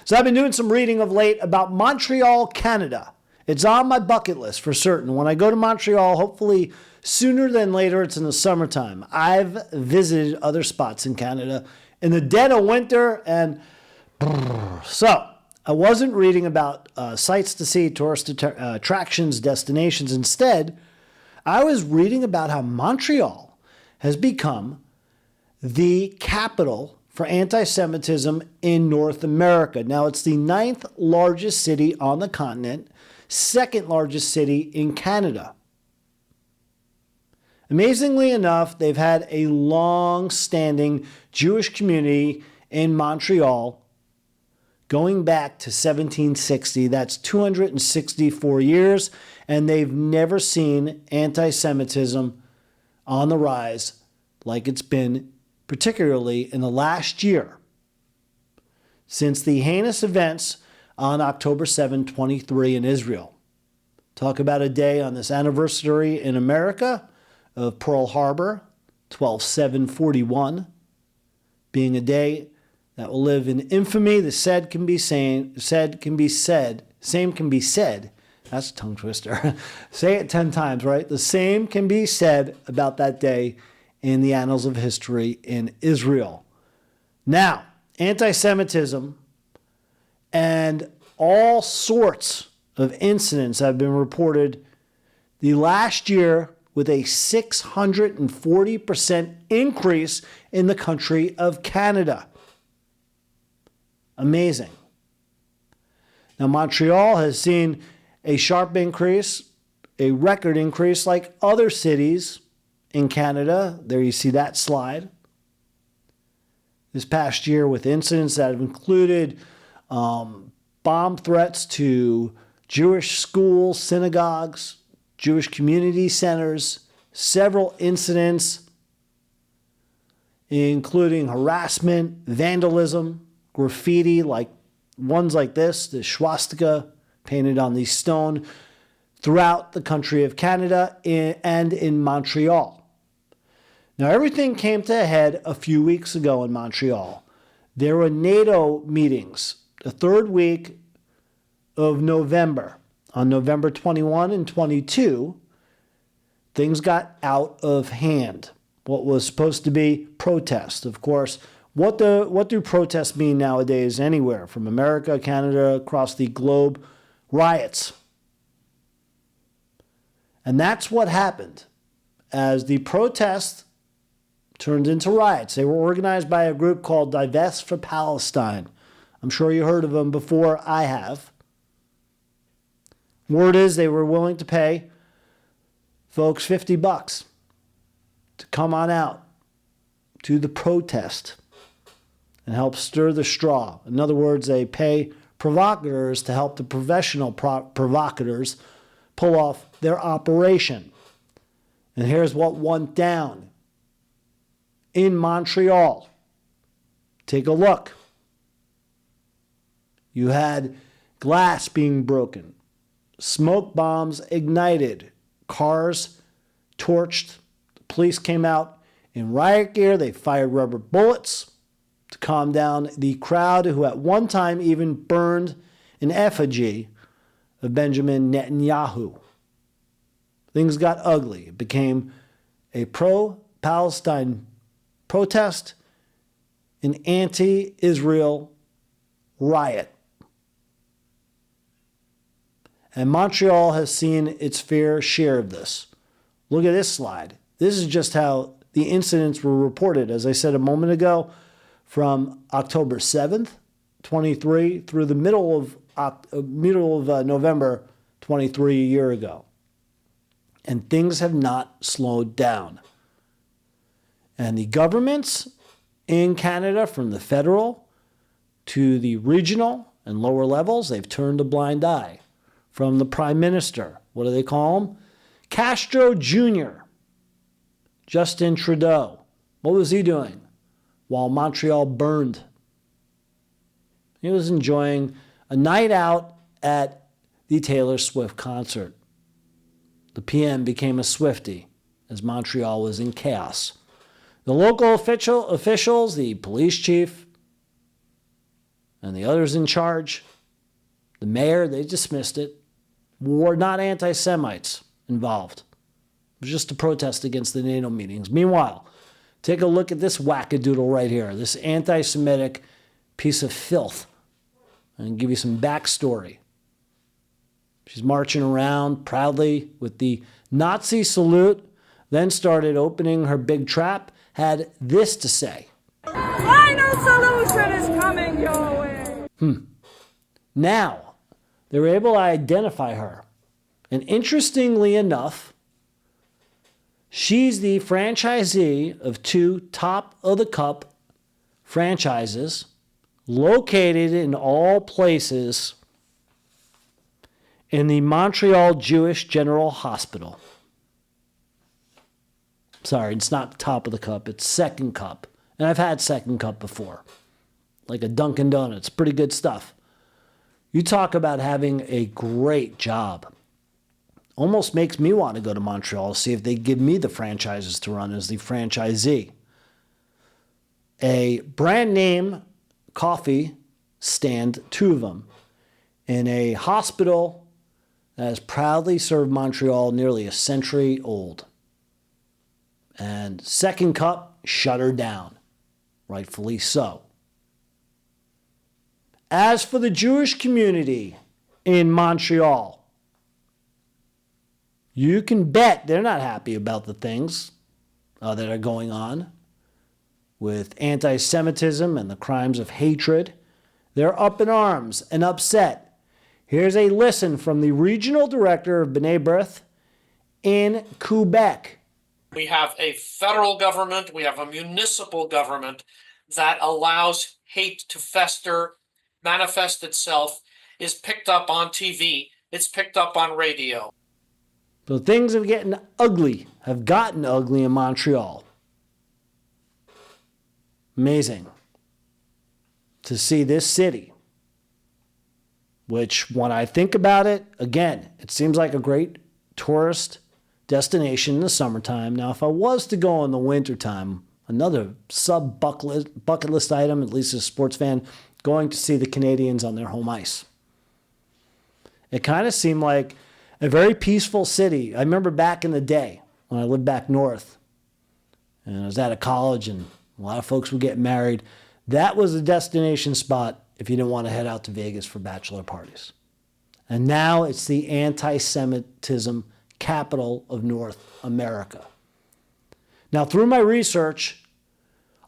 So I've been doing some reading of late about Montreal, Canada. It's on my bucket list for certain. When I go to Montreal, hopefully sooner than later, it's in the summertime. I've visited other spots in Canada in the dead of winter, and so I wasn't reading about sights to see, tourist attractions, destinations. Instead, I was reading about how Montreal has become the capital for anti-Semitism in North America. Now, it's the 9th largest city on the continent, 2nd largest city in Canada. Amazingly enough, they've had a long-standing Jewish community in Montreal going back to 1760. That's 264 years, and they've never seen anti-Semitism on the rise like it's been, particularly in the last year, since the heinous events on October 7, 23 in Israel. Talk about a day on this anniversary in America of Pearl Harbor, 12/7/41, being a day that will live in infamy. The same can be said. That's a tongue twister. Say it 10 times, right? The same can be said about that day in the annals of history in Israel. Now, anti-Semitism and all sorts of incidents have been reported the last year, with a 640% increase in the country of Canada. Amazing. Now, Montreal has seen a sharp increase, a record increase, like other cities in Canada. There you see that slide. This past year, with incidents that have included bomb threats to Jewish schools, synagogues, Jewish community centers, several incidents including harassment, vandalism, graffiti, like ones like this, the swastika painted on the stone, throughout the country of Canada and in Montreal. Now, everything came to a head a few weeks ago in Montreal. There were NATO meetings the third week of November. On November 21 and 22, things got out of hand. What was supposed to be protest. Of course, what do protests mean nowadays anywhere? From America, Canada, across the globe, riots. And that's what happened as the protest turned into riots. They were organized by a group called Divest for Palestine. I'm sure you heard of them before. I have. Word is they were willing to pay folks $50 to come on out to the protest and help stir the straw. In other words, they pay provocateurs to help the professional provocateurs pull off their operation. And here's what went down in Montreal. Take a look. You had glass being broken, smoke bombs ignited, cars torched. The police came out in riot gear. They fired rubber bullets to calm down the crowd, who at one time even burned an effigy of Benjamin Netanyahu. Things got ugly. It became a pro-Palestine protest, an anti-Israel riot. And Montreal has seen its fair share of this. Look at this slide. This is just how the incidents were reported, as I said a moment ago, from October 7th, 23, through the middle of November 23 a year ago. And things have not slowed down. And the governments in Canada, from the federal to the regional and lower levels, they've turned a blind eye. From the Prime Minister, what do they call him? Castro Jr., Justin Trudeau. What was he doing while Montreal burned? He was enjoying a night out at the Taylor Swift concert. The PM became a Swiftie as Montreal was in chaos. The local officials, the police chief, and the others in charge, the mayor, they dismissed it. Were not anti-Semites involved. It was just a protest against the NATO meetings. Meanwhile, take a look at this wackadoodle right here, this anti-Semitic piece of filth. And give you some backstory. She's marching around proudly with the Nazi salute, then started opening her big trap, had this to say. Final solution is coming your way. Now, they were able to identify her. And interestingly enough, she's the franchisee of 2 top-of-the-cup franchises located in all places in the Montreal Jewish General Hospital. Sorry, it's not top of the cup, it's second cup. And I've had second cup before, like a Dunkin' Donuts, pretty good stuff. You talk about having a great job. Almost makes me want to go to Montreal to see if they give me the franchises to run as the franchisee. A brand name coffee stand, 2 of them, in a hospital that has proudly served Montreal nearly a century old. And second cup shuttered down, rightfully so. As for the Jewish community in Montreal, you can bet they're not happy about the things that are going on with anti-Semitism and the crimes of hatred. They're up in arms and upset. Here's a listen from the regional director of B'nai B'rith in Quebec. We have a federal government, we have a municipal government that allows hate to fester, manifest itself, is picked up on TV, it's picked up on radio. So things have gotten ugly in Montreal. Amazing to see this city, which when I think about it, again, it seems like a great tourist destination in the summertime. Now, if I was to go in the wintertime, another bucket list item, at least as a sports fan, going to see the Canadians on their home ice. It kind of seemed like a very peaceful city. I remember back in the day when I lived back north, and I was out of college, and a lot of folks would get married. That was a destination spot if you didn't want to head out to Vegas for bachelor parties. And now it's the anti-Semitism capital of North America. Now, through my research,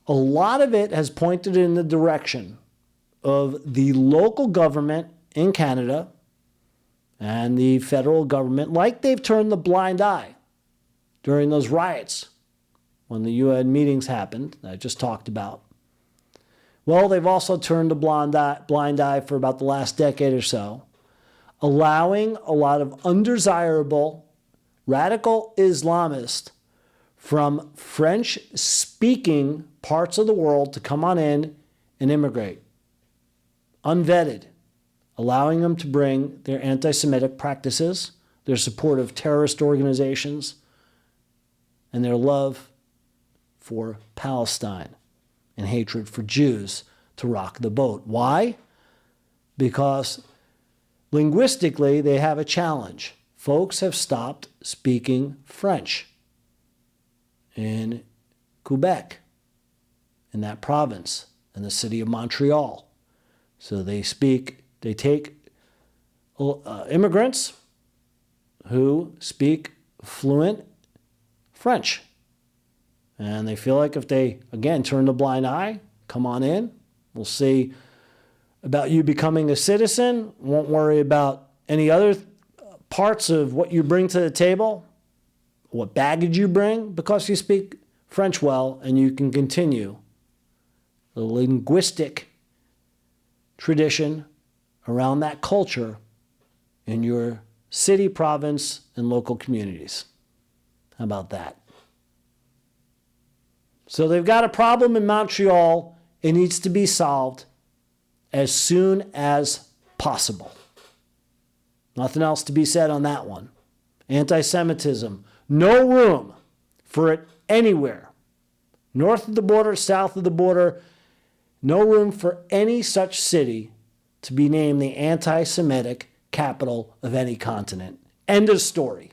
a lot of it has pointed in the direction of the local government in Canada and the federal government, like they've turned the blind eye during those riots when the UN meetings happened, that I just talked about. Well, they've also turned a blind eye for about the last decade or so, allowing a lot of undesirable radical Islamists from French-speaking parts of the world to come on in and immigrate, unvetted, allowing them to bring their anti-Semitic practices, their support of terrorist organizations, and their love for Palestine and hatred for Jews to rock the boat. Why? Because linguistically, they have a challenge. Folks have stopped speaking French in Quebec, in that province, in the city of Montreal. So they take immigrants who speak fluent French. And they feel like if they, again, turn the blind eye, come on in, we'll see about you becoming a citizen, won't worry about any other parts of what you bring to the table, what baggage you bring, because you speak French well, and you can continue the linguistic tradition around that culture in your city, province, and local communities. How about that? So they've got a problem in Montreal. It needs to be solved as soon as possible. Nothing else to be said on that one. Anti-Semitism, no room for it anywhere. North of the border, south of the border, No room for any such city to be named the anti Semitic capital of any continent. End of story.